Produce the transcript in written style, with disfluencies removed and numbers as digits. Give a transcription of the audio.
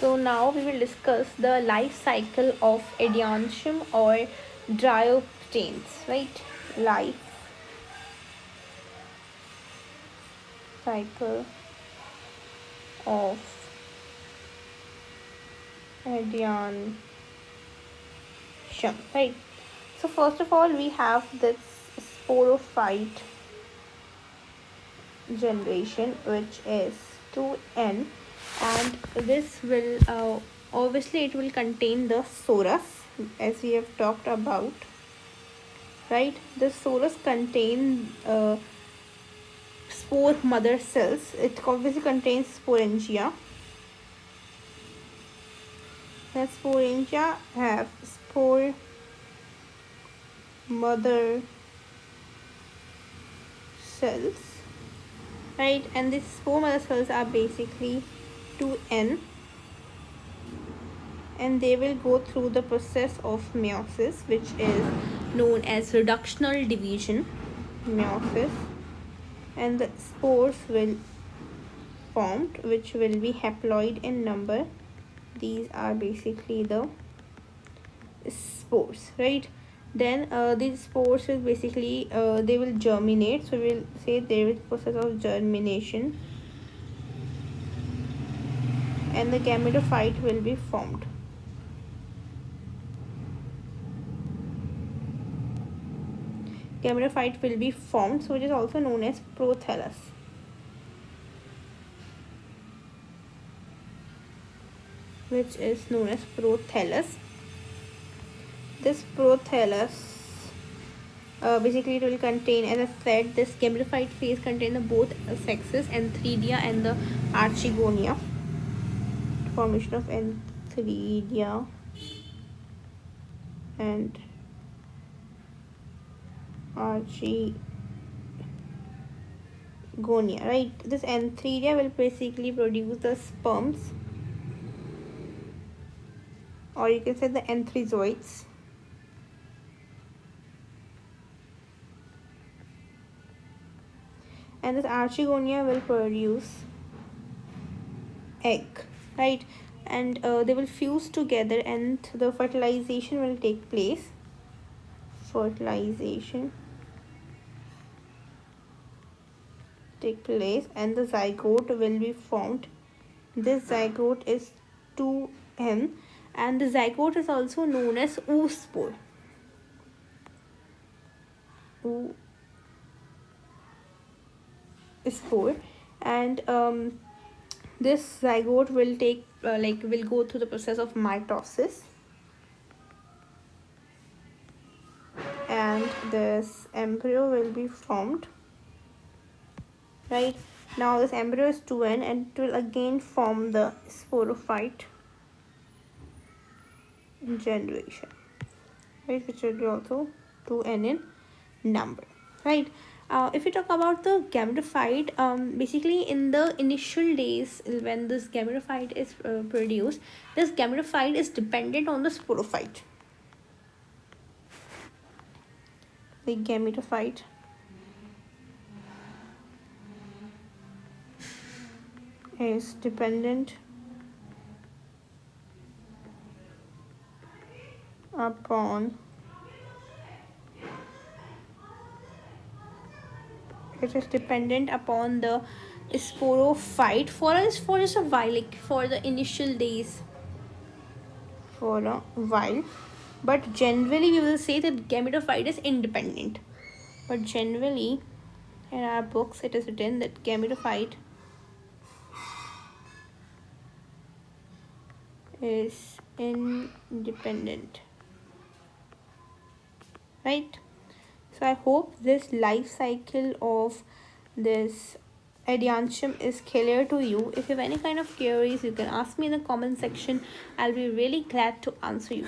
So now we will discuss the life cycle of Adiantum or Dryopteins, right? Life cycle of Adiantum, right? So first of all, we have this sporophyte generation, which is 2n, and this will obviously it will contain the sorus, as we have talked about, right? The sorus contain spore mother cells. It obviously contains sporangia. The sporangia have spore mother cells, right? And these spore mother cells are basically 2n, and they will go through the process of meiosis, which is known as reductional division, meiosis, and the spores will formed, which will be haploid in number. These are basically the spores, right? Then these spores will basically they will germinate, so we'll say there is process of germination, and the gametophyte will be formed. Gametophyte will be formed, so it is also known as prothallus. Which is known as prothallus. This prothallus basically it will contain, as I said, this gametophyte phase contain the both sexes, antheridia and the archegonia. Formation of antheridia and archegonia, right? This antheridia will basically produce the sperms, or you can say the antherizoids. And this archegonia will produce egg, right? And they will fuse together, and the fertilization will take place. Fertilization take place, and the zygote will be formed. This zygote is 2n, and the zygote is also known as oospore. Spore. And this zygote will take will go through the process of mitosis, and this embryo will be formed, right? Now this embryo is 2n, and it will again form the sporophyte generation, right, which will be also 2n in number, right? If you talk about the gametophyte, basically in the initial days when this gametophyte is produced, this gametophyte is dependent on the sporophyte. The gametophyte is dependent upon the sporophyte for just a while, like for the initial days, for a while. But generally you will say that gametophyte is independent, but generally in our books it is written that gametophyte is independent, right? So I hope this life cycle of this Adiantum is clear to you. If you have any kind of queries, you can ask me in the comment section. I'll be really glad to answer you.